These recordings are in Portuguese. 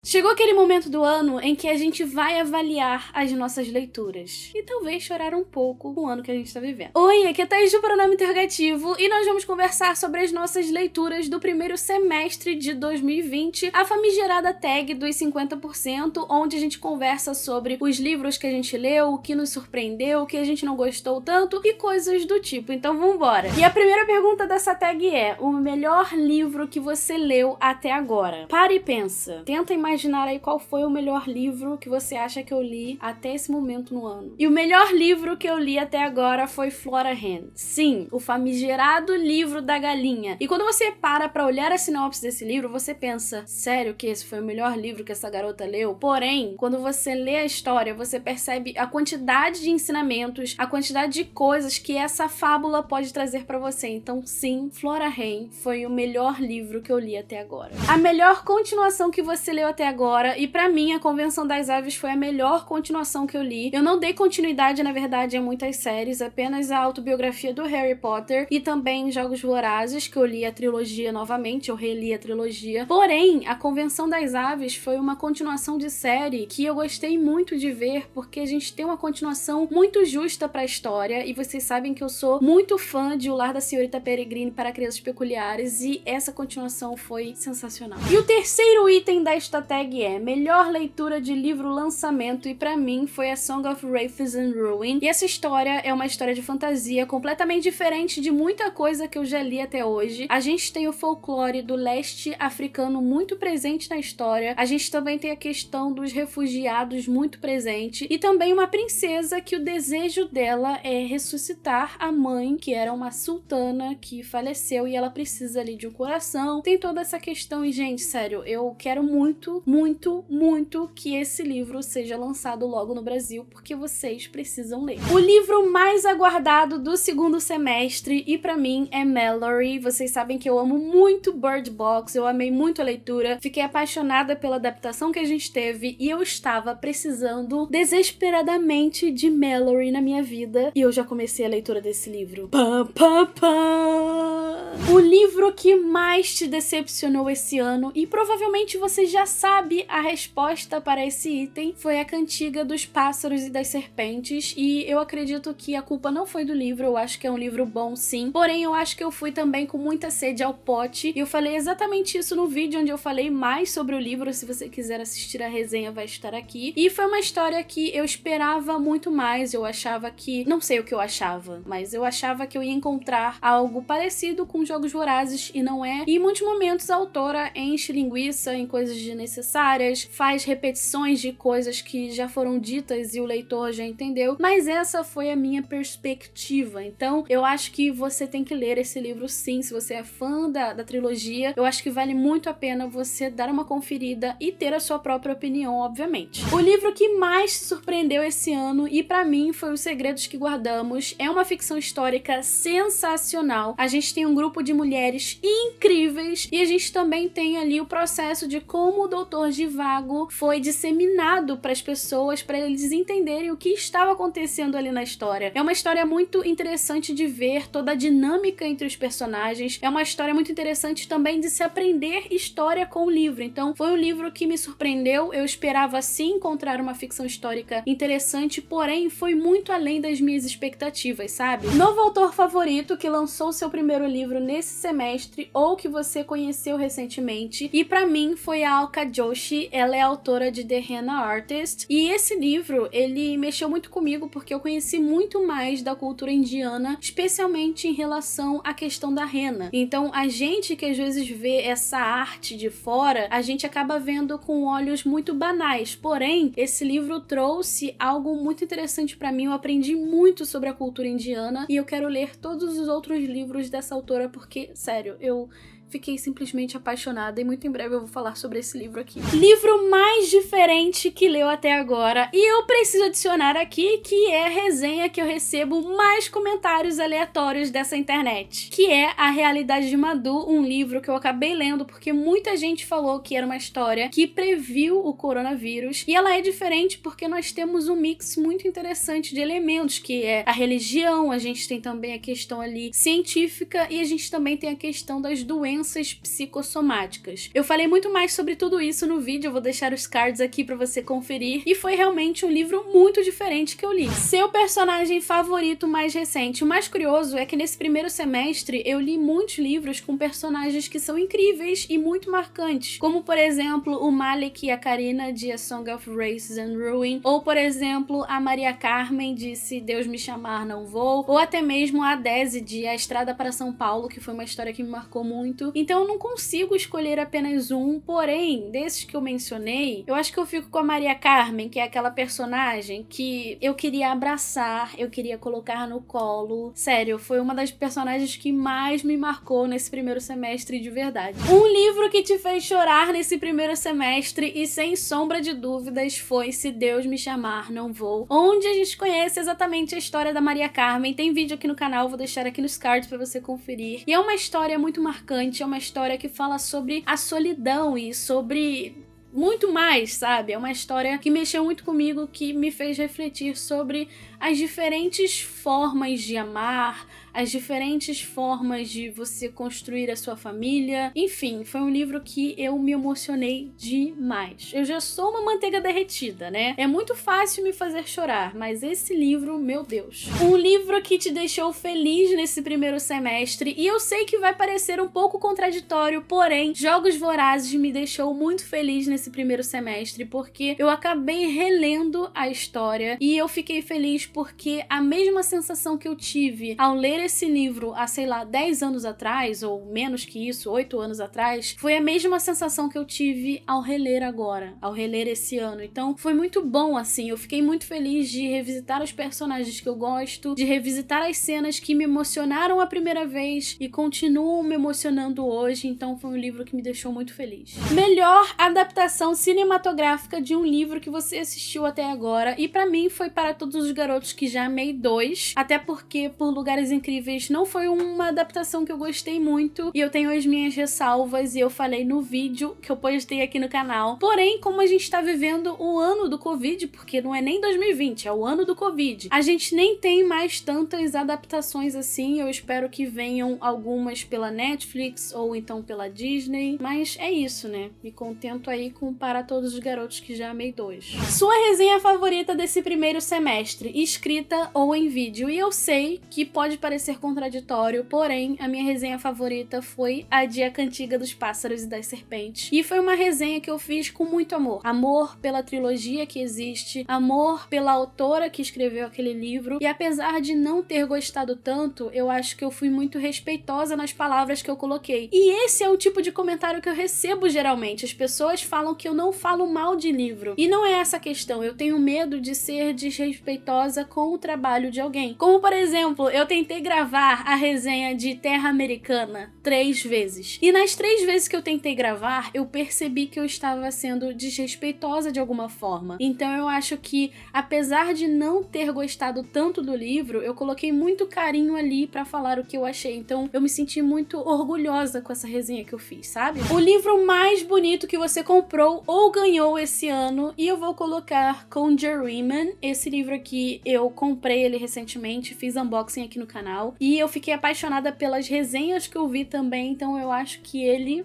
Chegou aquele momento do ano em que a gente vai avaliar as nossas leituras. E talvez chorar um pouco com o ano que a gente tá vivendo. Oi, aqui é Thaís do Pronome Interrogativo e nós vamos conversar sobre as nossas leituras do primeiro semestre de 2020, a famigerada tag dos 50%, onde a gente conversa sobre os livros que a gente leu, o que nos surpreendeu, o que a gente não gostou tanto e coisas do tipo. Então vambora! E a primeira pergunta dessa tag é: o melhor livro que você leu até agora? Para e pensa. Tenta imaginar aí qual foi o melhor livro que você acha que eu li até esse momento no ano. E o melhor livro que eu li até agora foi Flora Hen. Sim, o famigerado livro da galinha. E quando você para pra olhar a sinopse desse livro, você pensa, sério que esse foi o melhor livro que essa garota leu? Porém, quando você lê a história, você percebe a quantidade de ensinamentos, a quantidade de coisas que essa fábula pode trazer pra você. Então sim, Flora Hen foi o melhor livro que eu li até agora. A melhor continuação que você leu até agora, e pra mim a Convenção das Aves foi a melhor continuação que eu li. Eu não dei continuidade, na verdade, a muitas séries, apenas a autobiografia do Harry Potter e também Jogos Vorazes, que eu li a trilogia novamente, eu reli a trilogia. Porém, a Convenção das Aves foi uma continuação de série que eu gostei muito de ver, porque a gente tem uma continuação muito justa pra história, e vocês sabem que eu sou muito fã de O Lar da Senhorita Peregrine para Crianças Peculiares, e essa continuação foi sensacional. E o terceiro item desta tag é melhor leitura de livro lançamento, e pra mim foi a Song of Wraiths and Ruin. E essa história é uma história de fantasia completamente diferente de muita coisa que eu já li até hoje. A gente tem o folclore do leste africano muito presente na história, a gente também tem a questão dos refugiados muito presente, e também uma princesa que o desejo dela é ressuscitar a mãe, que era uma sultana que faleceu e ela precisa ali de um coração. Tem toda essa questão e, gente, sério, eu quero muito, muito, muito que esse livro seja lançado logo no Brasil, porque vocês precisam ler. O livro mais aguardado do segundo semestre, e pra mim, é Mallory. Vocês sabem que eu amo muito Bird Box, eu amei muito a leitura, fiquei apaixonada pela adaptação que a gente teve, e eu estava precisando desesperadamente de Mallory na minha vida, e eu já comecei a leitura desse livro. Pam, pam, pam! O livro que mais te decepcionou esse ano, e provavelmente você já sabe a resposta para esse item, foi A Cantiga dos Pássaros e das Serpentes, e eu acredito que a culpa não foi do livro, eu acho que é um livro bom sim, porém eu acho que eu fui também com muita sede ao pote, e eu falei exatamente isso no vídeo onde eu falei mais sobre o livro. Se você quiser assistir a resenha vai estar aqui, e foi uma história que eu esperava muito mais. Eu achava que, não sei o que eu achava, mas eu achava que eu ia encontrar algo parecido com Jogos Vorazes, e não é, e em muitos momentos a autora enche linguiça em coisas desnecessárias, faz repetições de coisas que já foram ditas e o leitor já entendeu, mas essa foi a minha perspectiva. Então eu acho que você tem que ler esse livro sim, se você é fã da trilogia. Eu acho que vale muito a pena você dar uma conferida e ter a sua própria opinião, obviamente. O livro que mais te surpreendeu esse ano, e pra mim, foi Os Segredos que Guardamos. É uma ficção histórica sensacional. A gente tem um grupo de mulheres incríveis, e a gente também tem ali o processo de como o Dr. Zhivago foi disseminado para as pessoas, para eles entenderem o que estava acontecendo ali na história. É uma história muito interessante de ver toda a dinâmica entre os personagens, é uma história muito interessante também de se aprender história com o livro. Então foi um livro que me surpreendeu. Eu esperava sim encontrar uma ficção histórica interessante, porém foi muito além das minhas expectativas, sabe? Novo autor favorito que lançou seu primeiro livro nesse semestre, ou que você conheceu recentemente, e pra mim foi a Alka Joshi. Ela é autora de The Henna Artist, e esse livro, ele mexeu muito comigo porque eu conheci muito mais da cultura indiana, especialmente em relação à questão da henna. Então a gente que às vezes vê essa arte de fora, a gente acaba vendo com olhos muito banais, porém esse livro trouxe algo muito interessante pra mim. Eu aprendi muito sobre a cultura indiana, e eu quero ler todos os outros livros dessa autora porque, sério, eu fiquei simplesmente apaixonada, e muito em breve eu vou falar sobre esse livro aqui. Livro mais diferente que leu até agora, e eu preciso adicionar aqui que é a resenha que eu recebo mais comentários aleatórios dessa internet, que é A Realidade de Madhu, um livro que eu acabei lendo porque muita gente falou que era uma história que previu o coronavírus, e ela é diferente porque nós temos um mix muito interessante de elementos, que é a religião, a gente tem também a questão ali científica, e a gente também tem a questão das doenças doenças psicossomáticas. Eu falei muito mais sobre tudo isso no vídeo, eu vou deixar os cards aqui pra você conferir, e foi realmente um livro muito diferente que eu li. Seu personagem favorito mais recente? O mais curioso é que nesse primeiro semestre eu li muitos livros com personagens que são incríveis e muito marcantes, como por exemplo o Malik e a Karina de A Song of Races and Ruin, ou por exemplo a Maria Carmen de Se Deus Me Chamar Não Vou, ou até mesmo a Desi de A Estrada para São Paulo, que foi uma história que me marcou muito. Então eu não consigo escolher apenas um, porém, desses que eu mencionei, eu acho que eu fico com a Maria Carmen, que é aquela personagem que eu queria abraçar, eu queria colocar no colo. Sério, foi uma das personagens que mais me marcou nesse primeiro semestre de verdade. Um livro que te fez chorar nesse primeiro semestre e sem sombra de dúvidas foi Se Deus Me Chamar Não Vou, onde a gente conhece exatamente a história da Maria Carmen. Tem vídeo aqui no canal, vou deixar aqui nos cards pra você conferir. E é uma história muito marcante, é uma história que fala sobre a solidão e sobre muito mais, sabe? É uma história que mexeu muito comigo, que me fez refletir sobre as diferentes formas de amar, as diferentes formas de você construir a sua família. Enfim, foi um livro que eu me emocionei demais. Eu já sou uma manteiga derretida, né? É muito fácil me fazer chorar, mas esse livro, meu Deus. Um livro que te deixou feliz nesse primeiro semestre, e eu sei que vai parecer um pouco contraditório, porém, Jogos Vorazes me deixou muito feliz nesse primeiro semestre, porque eu acabei relendo a história e eu fiquei feliz porque a mesma sensação que eu tive ao ler esse livro há, sei lá, 10 anos atrás, ou menos que isso, 8 anos atrás, foi a mesma sensação que eu tive ao reler agora, ao reler esse ano. Então, foi muito bom, assim, eu fiquei muito feliz de revisitar os personagens que eu gosto, de revisitar as cenas que me emocionaram a primeira vez e continuam me emocionando hoje. Então, foi um livro que me deixou muito feliz. Melhor adaptação cinematográfica de um livro que você assistiu até agora, e pra mim foi Para Todos os Garotos que Já Amei 2, até porque Por Lugares Incríveis não foi uma adaptação que eu gostei muito, e eu tenho as minhas ressalvas, e eu falei no vídeo que eu postei aqui no canal. Porém, como a gente tá vivendo o ano do Covid, porque não é nem 2020, é o ano do Covid, a gente nem tem mais tantas adaptações assim. Eu espero que venham algumas pela Netflix ou então pela Disney, mas é isso, né? Me contento aí com Para Todos os Garotos que Já Amei 2. Sua resenha favorita desse primeiro semestre, escrita ou em vídeo? E eu sei que pode parecer contraditório, porém, a minha resenha favorita foi a de A Cantiga dos Pássaros e das Serpentes. E foi uma resenha que eu fiz com muito amor. Amor pela trilogia que existe, amor pela autora que escreveu aquele livro, e apesar de não ter gostado tanto, eu acho que eu fui muito respeitosa nas palavras que eu coloquei. E esse é o tipo de comentário que eu recebo geralmente. As pessoas falam que eu não falo mal de livro. E não é essa a questão. Eu tenho medo de ser desrespeitosa com o trabalho de alguém. Como, por exemplo, eu tentei gravar a resenha de Terra Americana 3 vezes. E nas 3 vezes que eu tentei gravar, eu percebi que eu estava sendo desrespeitosa de alguma forma. Então eu acho que, apesar de não ter gostado tanto do livro, eu coloquei muito carinho ali pra falar o que eu achei. Então eu me senti muito orgulhosa com essa resenha que eu fiz, sabe? O livro mais bonito que você comprou ou ganhou esse ano, e eu vou colocar Conjure Women. Esse livro aqui, eu comprei ele recentemente, fiz unboxing aqui no canal, e eu fiquei apaixonada pelas resenhas que eu vi também, então eu acho que ele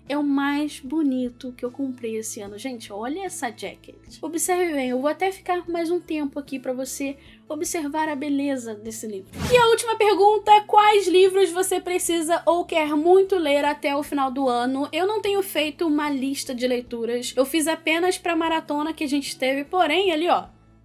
é o mais bonito que eu comprei esse ano. Gente, olha essa jacket. Observe bem, eu vou até ficar mais um tempo aqui pra você observar a beleza desse livro. E a última pergunta, quais livros você precisa ou quer muito ler até o final do ano? Eu não tenho feito uma lista de leituras, eu fiz apenas pra maratona que a gente teve, porém, ali ó,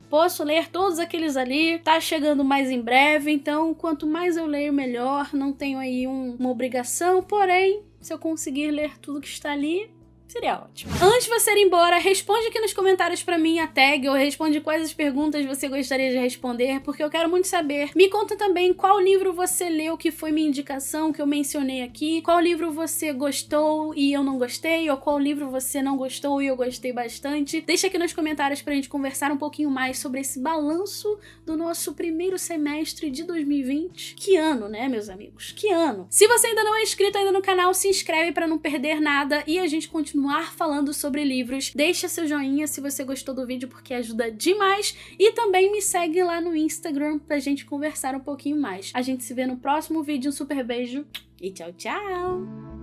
posso ler todos aqueles ali, tá chegando mais em breve, então quanto mais eu leio, melhor. Não tenho aí uma obrigação, porém, se eu conseguir ler tudo que está ali, seria ótimo. Antes de você ir embora, responde aqui nos comentários pra mim a tag, ou responde quais as perguntas você gostaria de responder, porque eu quero muito saber. Me conta também qual livro você leu que foi minha indicação, que eu mencionei aqui, qual livro você gostou e eu não gostei, ou qual livro você não gostou e eu gostei bastante. Deixa aqui nos comentários pra gente conversar um pouquinho mais sobre esse balanço do nosso primeiro semestre de 2020. Que ano, né, meus amigos? Que ano! Se você ainda não é inscrito ainda no canal, se inscreve pra não perder nada e a gente continua falando sobre livros. Deixa seu joinha se você gostou do vídeo, porque ajuda demais, e também me segue lá no Instagram pra gente conversar um pouquinho mais. A gente se vê no próximo vídeo, um super beijo e tchau, tchau!